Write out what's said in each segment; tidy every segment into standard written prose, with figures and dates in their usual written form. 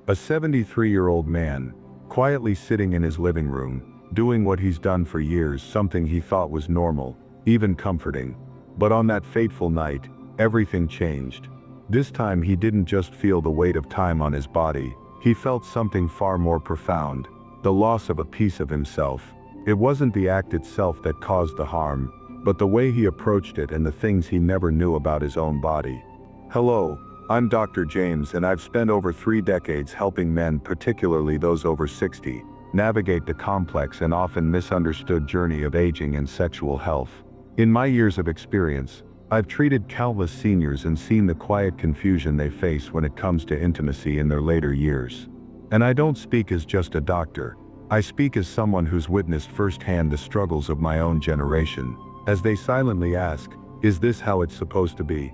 A 73-year-old man, quietly sitting in his living room, doing what he's done for years, something he thought was normal, even comforting. But on that fateful night, everything changed. This time he didn't just feel the weight of time on his body, he felt something far more profound, the loss of a piece of himself. It wasn't the act itself that caused the harm, but the way he approached it and the things he never knew about his own body. Hello, I'm Dr. James, and I've spent over 3 decades helping men, particularly those over 60, navigate the complex and often misunderstood journey of aging and sexual health. In my years of experience, I've treated countless seniors and seen the quiet confusion they face when it comes to intimacy in their later years. And I don't speak as just a doctor. I speak as someone who's witnessed firsthand the struggles of my own generation, as they silently ask, is this how it's supposed to be?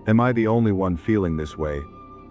Am I the only one feeling this way?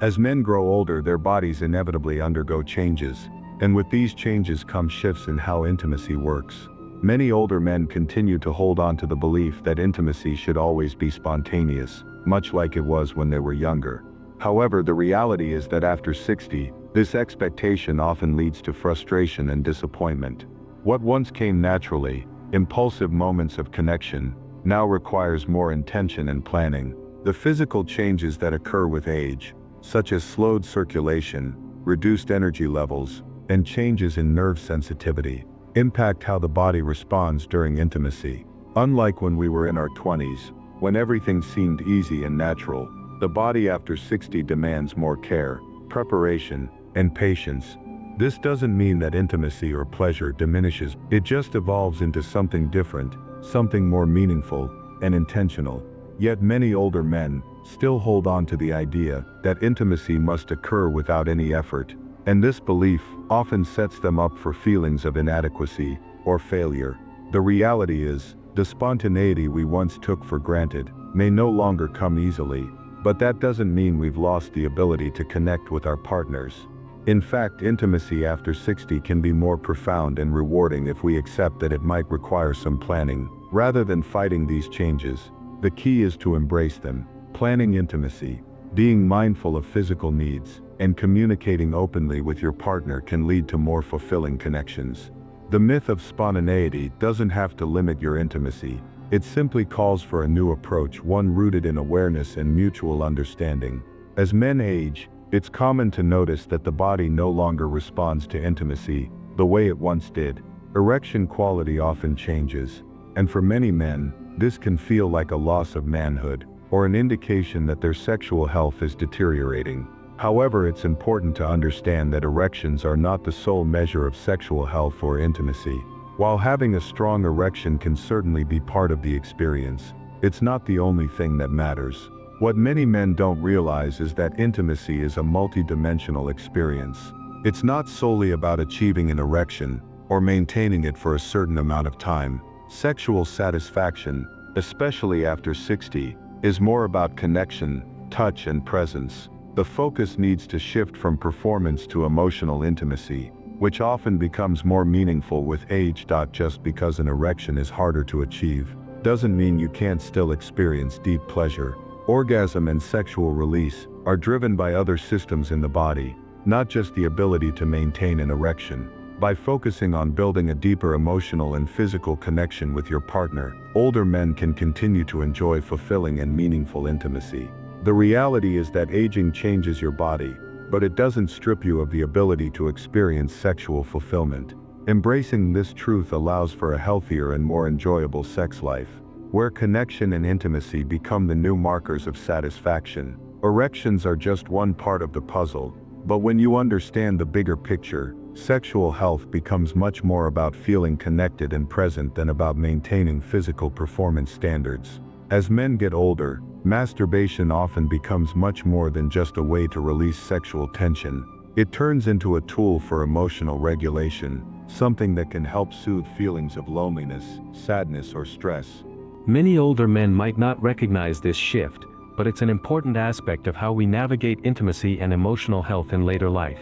As men grow older, their bodies inevitably undergo changes, and with these changes come shifts in how intimacy works. Many older men continue to hold on to the belief that intimacy should always be spontaneous, much like it was when they were younger. However, the reality is that after 60, this expectation often leads to frustration and disappointment. What once came naturally, impulsive moments of connection, now requires more intention and planning. The physical changes that occur with age, such as slowed circulation, reduced energy levels, and changes in nerve sensitivity, impact how the body responds during intimacy. Unlike when we were in our 20s, when everything seemed easy and natural, the body after 60 demands more care, preparation, and patience. This doesn't mean that intimacy or pleasure diminishes, it just evolves into something different, something more meaningful and intentional. Yet many older men still hold on to the idea that intimacy must occur without any effort, and this belief often sets them up for feelings of inadequacy or failure. The reality is, the spontaneity we once took for granted may no longer come easily, but that doesn't mean we've lost the ability to connect with our partners. In fact, intimacy after 60 can be more profound and rewarding if we accept that it might require some planning. Rather than fighting these changes, the key is to embrace them. Planning intimacy, being mindful of physical needs, and communicating openly with your partner can lead to more fulfilling connections. The myth of spontaneity doesn't have to limit your intimacy. It simply calls for a new approach, one rooted in awareness and mutual understanding. As men age, it's common to notice that the body no longer responds to intimacy the way it once did. Erection quality often changes, and for many men, this can feel like a loss of manhood, or an indication that their sexual health is deteriorating. However, it's important to understand that erections are not the sole measure of sexual health or intimacy. While having a strong erection can certainly be part of the experience, it's not the only thing that matters. What many men don't realize is that intimacy is a multi-dimensional experience. It's not solely about achieving an erection, or maintaining it for a certain amount of time. Sexual satisfaction, especially after 60, is more about connection, touch, and presence. The focus needs to shift from performance to emotional intimacy, which often becomes more meaningful with age. Just because an erection is harder to achieve, doesn't mean you can't still experience deep pleasure. Orgasm and sexual release are driven by other systems in the body, not just the ability to maintain an erection. By focusing on building a deeper emotional and physical connection with your partner, older men can continue to enjoy fulfilling and meaningful intimacy. The reality is that aging changes your body, but it doesn't strip you of the ability to experience sexual fulfillment. Embracing this truth allows for a healthier and more enjoyable sex life, where connection and intimacy become the new markers of satisfaction. Erections are just one part of the puzzle, but when you understand the bigger picture, sexual health becomes much more about feeling connected and present than about maintaining physical performance standards. As men get older, masturbation often becomes much more than just a way to release sexual tension. It turns into a tool for emotional regulation, something that can help soothe feelings of loneliness, sadness, or stress. Many older men might not recognize this shift, but it's an important aspect of how we navigate intimacy and emotional health in later life.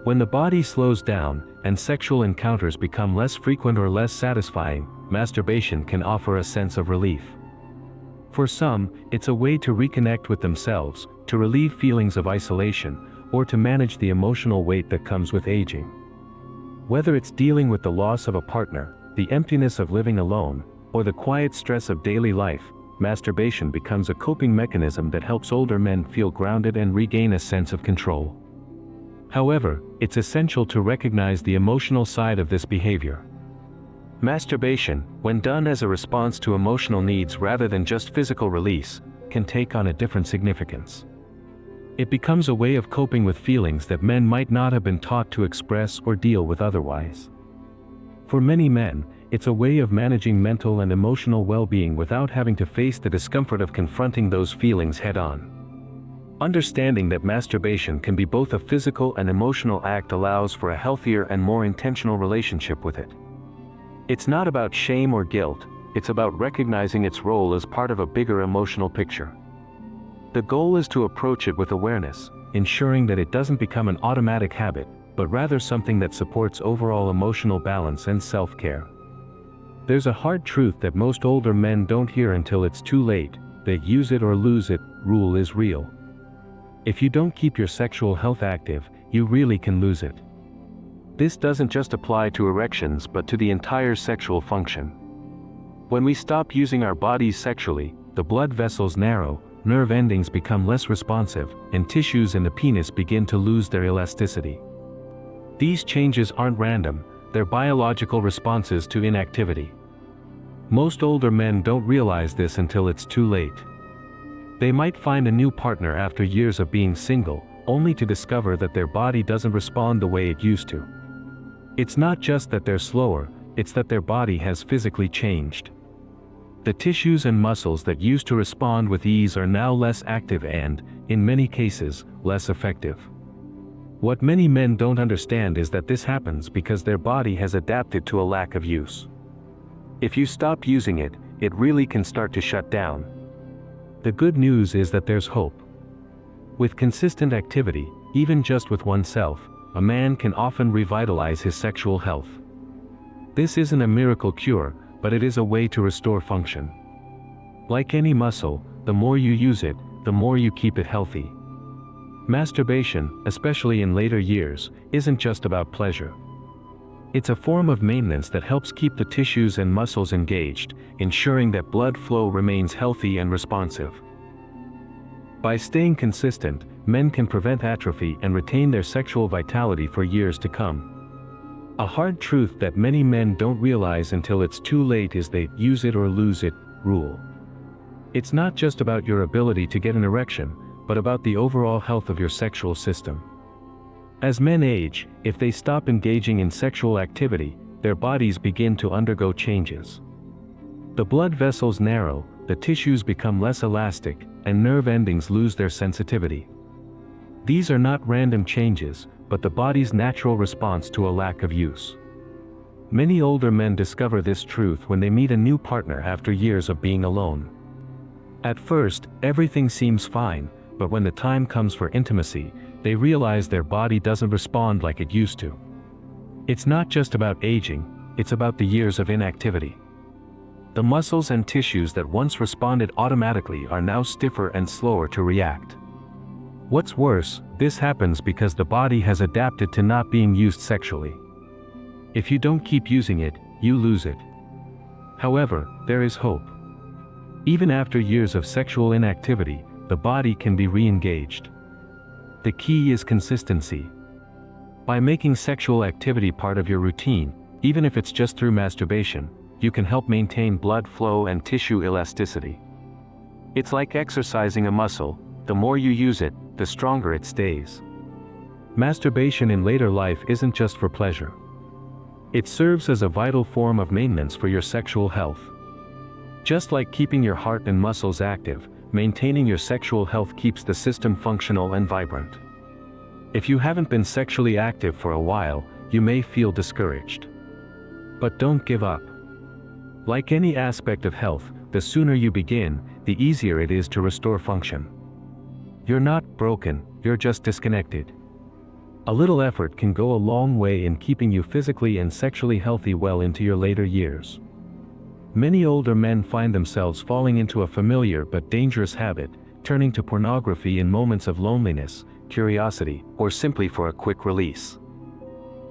When the body slows down and sexual encounters become less frequent or less satisfying, masturbation can offer a sense of relief. For some, it's a way to reconnect with themselves, to relieve feelings of isolation, or to manage the emotional weight that comes with aging. Whether it's dealing with the loss of a partner, the emptiness of living alone, or the quiet stress of daily life, masturbation becomes a coping mechanism that helps older men feel grounded and regain a sense of control. However, it's essential to recognize the emotional side of this behavior. Masturbation, when done as a response to emotional needs rather than just physical release, can take on a different significance. It becomes a way of coping with feelings that men might not have been taught to express or deal with otherwise. For many men, it's a way of managing mental and emotional well-being without having to face the discomfort of confronting those feelings head-on. Understanding that masturbation can be both a physical and emotional act allows for a healthier and more intentional relationship with it. It's not about shame or guilt, it's about recognizing its role as part of a bigger emotional picture. The goal is to approach it with awareness, ensuring that it doesn't become an automatic habit, but rather something that supports overall emotional balance and self-care. There's a hard truth that most older men don't hear until it's too late: the use it or lose it rule is real. If you don't keep your sexual health active, you really can lose it. This doesn't just apply to erections but to the entire sexual function. When we stop using our bodies sexually, the blood vessels narrow, nerve endings become less responsive, and tissues in the penis begin to lose their elasticity. These changes aren't random, they're biological responses to inactivity. Most older men don't realize this until it's too late. They might find a new partner after years of being single, only to discover that their body doesn't respond the way it used to. It's not just that they're slower, it's that their body has physically changed. The tissues and muscles that used to respond with ease are now less active and, in many cases, less effective. What many men don't understand is that this happens because their body has adapted to a lack of use. If you stop using it, it really can start to shut down. The good news is that there's hope. With consistent activity, even just with oneself, a man can often revitalize his sexual health. This isn't a miracle cure, but it is a way to restore function. Like any muscle, the more you use it, the more you keep it healthy. Masturbation, especially in later years, isn't just about pleasure. It's a form of maintenance that helps keep the tissues and muscles engaged, ensuring that blood flow remains healthy and responsive. By staying consistent, men can prevent atrophy and retain their sexual vitality for years to come. A hard truth that many men don't realize until it's too late is the use it or lose it rule. It's not just about your ability to get an erection, but about the overall health of your sexual system. As men age, if they stop engaging in sexual activity, their bodies begin to undergo changes. The blood vessels narrow, the tissues become less elastic, and nerve endings lose their sensitivity. These are not random changes, but the body's natural response to a lack of use. Many older men discover this truth when they meet a new partner after years of being alone. At first, everything seems fine, but when the time comes for intimacy, they realize their body doesn't respond like it used to. It's not just about aging, it's about the years of inactivity. The muscles and tissues that once responded automatically are now stiffer and slower to react. What's worse, this happens because the body has adapted to not being used sexually. If you don't keep using it, you lose it. However, there is hope. Even after years of sexual inactivity, the body can be re-engaged. The key is consistency. By making sexual activity part of your routine, even if it's just through masturbation, you can help maintain blood flow and tissue elasticity. It's like exercising a muscle: the more you use it, the stronger it stays. Masturbation in later life isn't just for pleasure. It serves as a vital form of maintenance for your sexual health. Just like keeping your heart and muscles active, maintaining your sexual health keeps the system functional and vibrant. If you haven't been sexually active for a while, you may feel discouraged. But don't give up. Like any aspect of health, the sooner you begin, the easier it is to restore function. You're not broken, you're just disconnected. A little effort can go a long way in keeping you physically and sexually healthy well into your later years. Many older men find themselves falling into a familiar but dangerous habit, turning to pornography in moments of loneliness, curiosity, or simply for a quick release.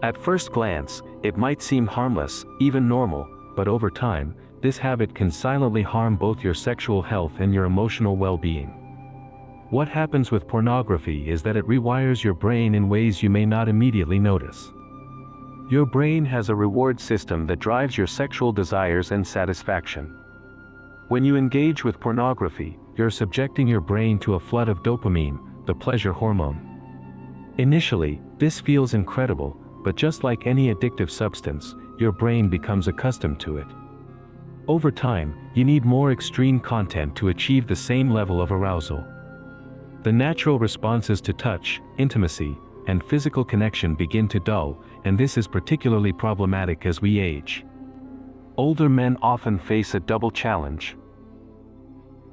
At first glance, it might seem harmless, even normal, but over time, this habit can silently harm both your sexual health and your emotional well-being. What happens with pornography is that it rewires your brain in ways you may not immediately notice. Your brain has a reward system that drives your sexual desires and satisfaction. When you engage with pornography, you're subjecting your brain to a flood of dopamine, the pleasure hormone. Initially, this feels incredible, but just like any addictive substance, your brain becomes accustomed to it. Over time, you need more extreme content to achieve the same level of arousal. The natural responses to touch, intimacy, and physical connection begin to dull, and this is particularly problematic as we age. Older men often face a double challenge.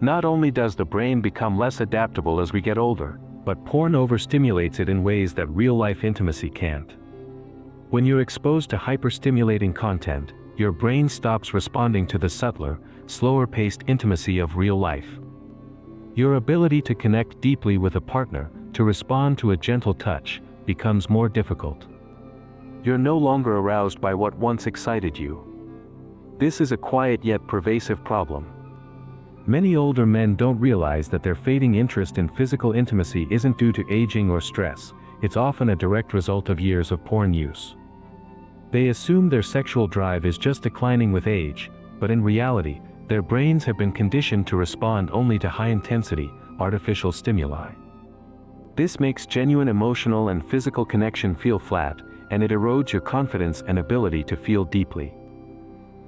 Not only does the brain become less adaptable as we get older, but porn overstimulates it in ways that real-life intimacy can't. When you're exposed to hyper-stimulating content, your brain stops responding to the subtler, slower-paced intimacy of real life. Your ability to connect deeply with a partner, to respond to a gentle touch, becomes more difficult. You're no longer aroused by what once excited you. This is a quiet yet pervasive problem. Many older men don't realize that their fading interest in physical intimacy isn't due to aging or stress, it's often a direct result of years of porn use. They assume their sexual drive is just declining with age, but in reality, their brains have been conditioned to respond only to high-intensity, artificial stimuli. This makes genuine emotional and physical connection feel flat, and it erodes your confidence and ability to feel deeply.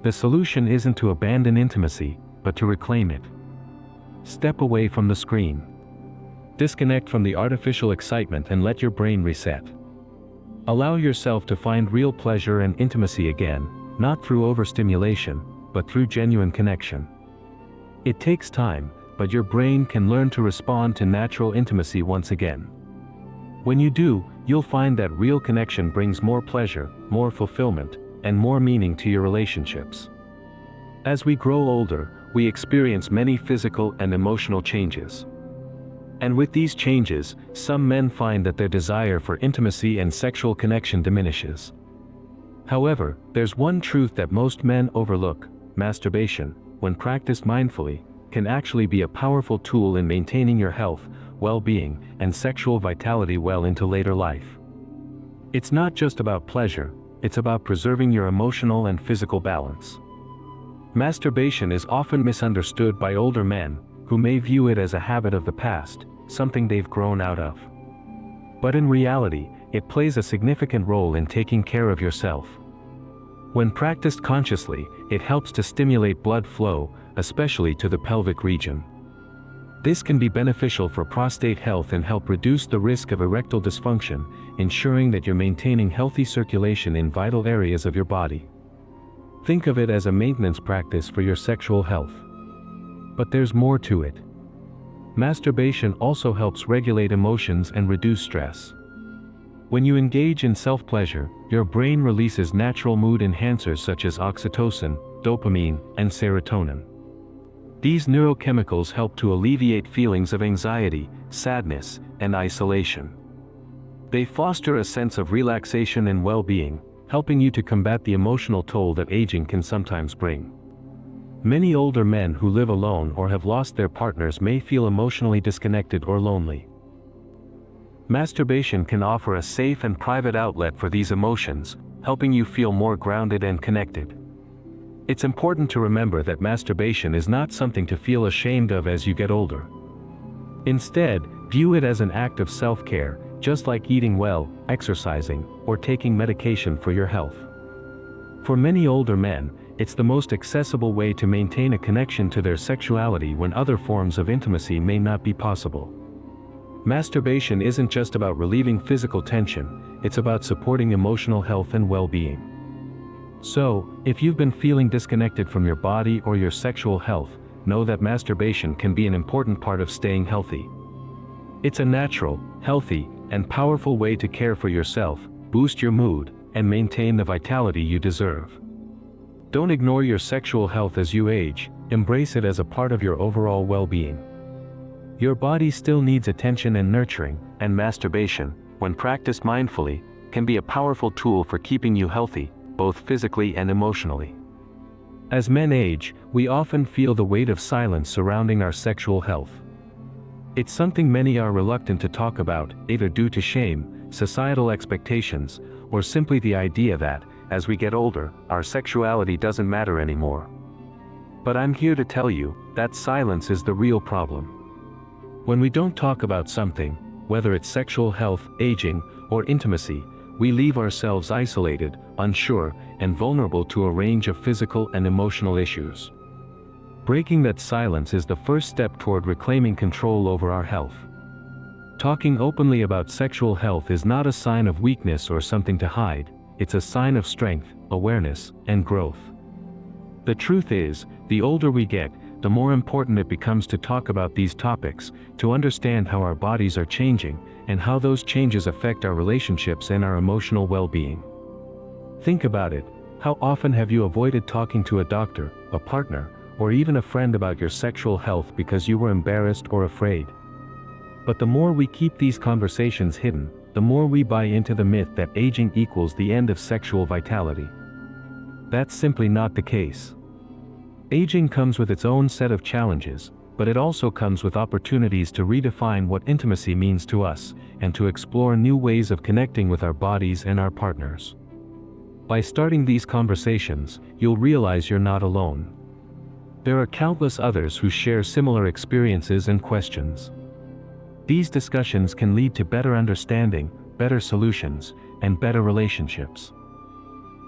The solution isn't to abandon intimacy, but to reclaim it. Step away from the screen. Disconnect from the artificial excitement and let your brain reset. Allow yourself to find real pleasure and intimacy again, not through overstimulation, but through genuine connection. It takes time, but your brain can learn to respond to natural intimacy once again. When you do, you'll find that real connection brings more pleasure, more fulfillment, and more meaning to your relationships. As we grow older, we experience many physical and emotional changes. And with these changes, some men find that their desire for intimacy and sexual connection diminishes. However, there's one truth that most men overlook: masturbation, when practiced mindfully, can actually be a powerful tool in maintaining your health, well-being, and sexual vitality well into later life. It's not just about pleasure, it's about preserving your emotional and physical balance. Masturbation is often misunderstood by older men, who may view it as a habit of the past, something they've grown out of. But in reality, it plays a significant role in taking care of yourself. When practiced consciously, it helps to stimulate blood flow, especially to the pelvic region. This can be beneficial for prostate health and help reduce the risk of erectile dysfunction, ensuring that you're maintaining healthy circulation in vital areas of your body. Think of it as a maintenance practice for your sexual health. But there's more to it. Masturbation also helps regulate emotions and reduce stress. When you engage in self-pleasure, your brain releases natural mood enhancers such as oxytocin, dopamine, and serotonin. These neurochemicals help to alleviate feelings of anxiety, sadness, and isolation. They foster a sense of relaxation and well-being, helping you to combat the emotional toll that aging can sometimes bring. Many older men who live alone or have lost their partners may feel emotionally disconnected or lonely. Masturbation can offer a safe and private outlet for these emotions, helping you feel more grounded and connected. It's important to remember that masturbation is not something to feel ashamed of as you get older. Instead, view it as an act of self-care, just like eating well, exercising, or taking medication for your health. For many older men, it's the most accessible way to maintain a connection to their sexuality when other forms of intimacy may not be possible. Masturbation isn't just about relieving physical tension, it's about supporting emotional health and well-being. So, if you've been feeling disconnected from your body or your sexual health, know that masturbation can be an important part of staying healthy. It's a natural, healthy, and powerful way to care for yourself, boost your mood, and maintain the vitality you deserve. Don't ignore your sexual health as you age, embrace it as a part of your overall well-being. Your body still needs attention and nurturing, and masturbation, when practiced mindfully, can be a powerful tool for keeping you healthy, both physically and emotionally. As men age, we often feel the weight of silence surrounding our sexual health. It's something many are reluctant to talk about, either due to shame, societal expectations, or simply the idea that, as we get older, our sexuality doesn't matter anymore. But I'm here to tell you that silence is the real problem. When we don't talk about something, whether it's sexual health, aging, or intimacy, we leave ourselves isolated, unsure, and vulnerable to a range of physical and emotional issues. Breaking that silence is the first step toward reclaiming control over our health. Talking openly about sexual health is not a sign of weakness or something to hide, it's a sign of strength, awareness, and growth. The truth is, the older we get, the more important it becomes to talk about these topics, to understand how our bodies are changing, and how those changes affect our relationships and our emotional well-being. Think about it. How often have you avoided talking to a doctor, a partner, or even a friend about your sexual health because you were embarrassed or afraid? But the more we keep these conversations hidden, the more we buy into the myth that aging equals the end of sexual vitality. That's simply not the case. Aging comes with its own set of challenges, but it also comes with opportunities to redefine what intimacy means to us, and to explore new ways of connecting with our bodies and our partners. By starting these conversations, you'll realize you're not alone. There are countless others who share similar experiences and questions. These discussions can lead to better understanding, better solutions, and better relationships.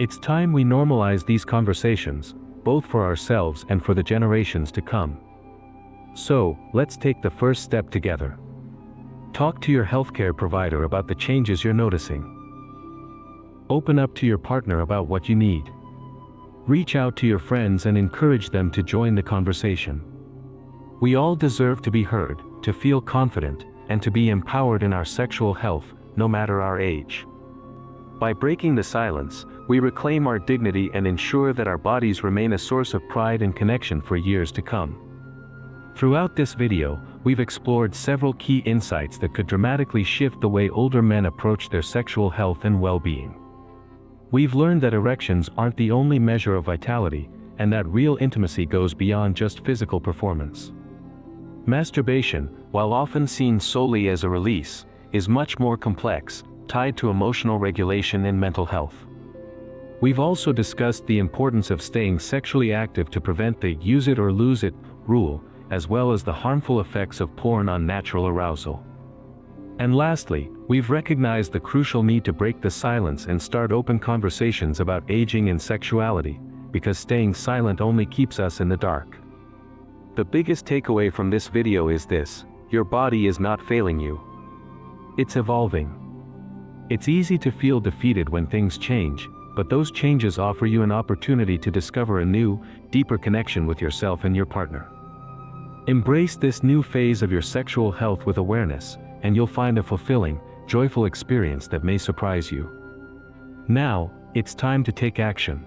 It's time we normalize these conversations, both for ourselves and for the generations to come. So, let's take the first step together. Talk to your healthcare provider about the changes you're noticing. Open up to your partner about what you need. Reach out to your friends and encourage them to join the conversation. We all deserve to be heard, to feel confident, and to be empowered in our sexual health, no matter our age. By breaking the silence, we reclaim our dignity and ensure that our bodies remain a source of pride and connection for years to come. Throughout this video, we've explored several key insights that could dramatically shift the way older men approach their sexual health and well-being. We've learned that erections aren't the only measure of vitality, and that real intimacy goes beyond just physical performance. Masturbation, while often seen solely as a release, is much more complex, tied to emotional regulation and mental health. We've also discussed the importance of staying sexually active to prevent the use it or lose it rule, as well as the harmful effects of porn on natural arousal. And lastly, we've recognized the crucial need to break the silence and start open conversations about aging and sexuality, because staying silent only keeps us in the dark. The biggest takeaway from this video is this: your body is not failing you. It's evolving. It's easy to feel defeated when things change, but those changes offer you an opportunity to discover a new, deeper connection with yourself and your partner. Embrace this new phase of your sexual health with awareness, and you'll find a fulfilling, joyful experience that may surprise you. Now, it's time to take action.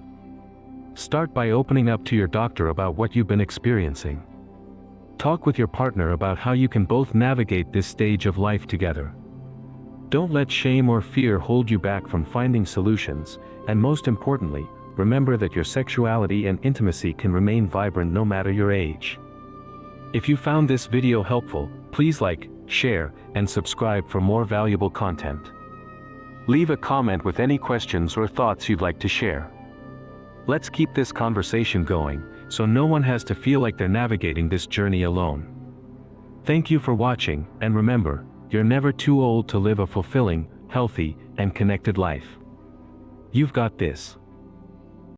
Start by opening up to your doctor about what you've been experiencing. Talk with your partner about how you can both navigate this stage of life together. Don't let shame or fear hold you back from finding solutions, and most importantly, remember that your sexuality and intimacy can remain vibrant no matter your age. If you found this video helpful, please like, share, and subscribe for more valuable content. Leave a comment with any questions or thoughts you'd like to share. Let's keep this conversation going, so no one has to feel like they're navigating this journey alone. Thank you for watching, and remember, you're never too old to live a fulfilling, healthy, and connected life. You've got this.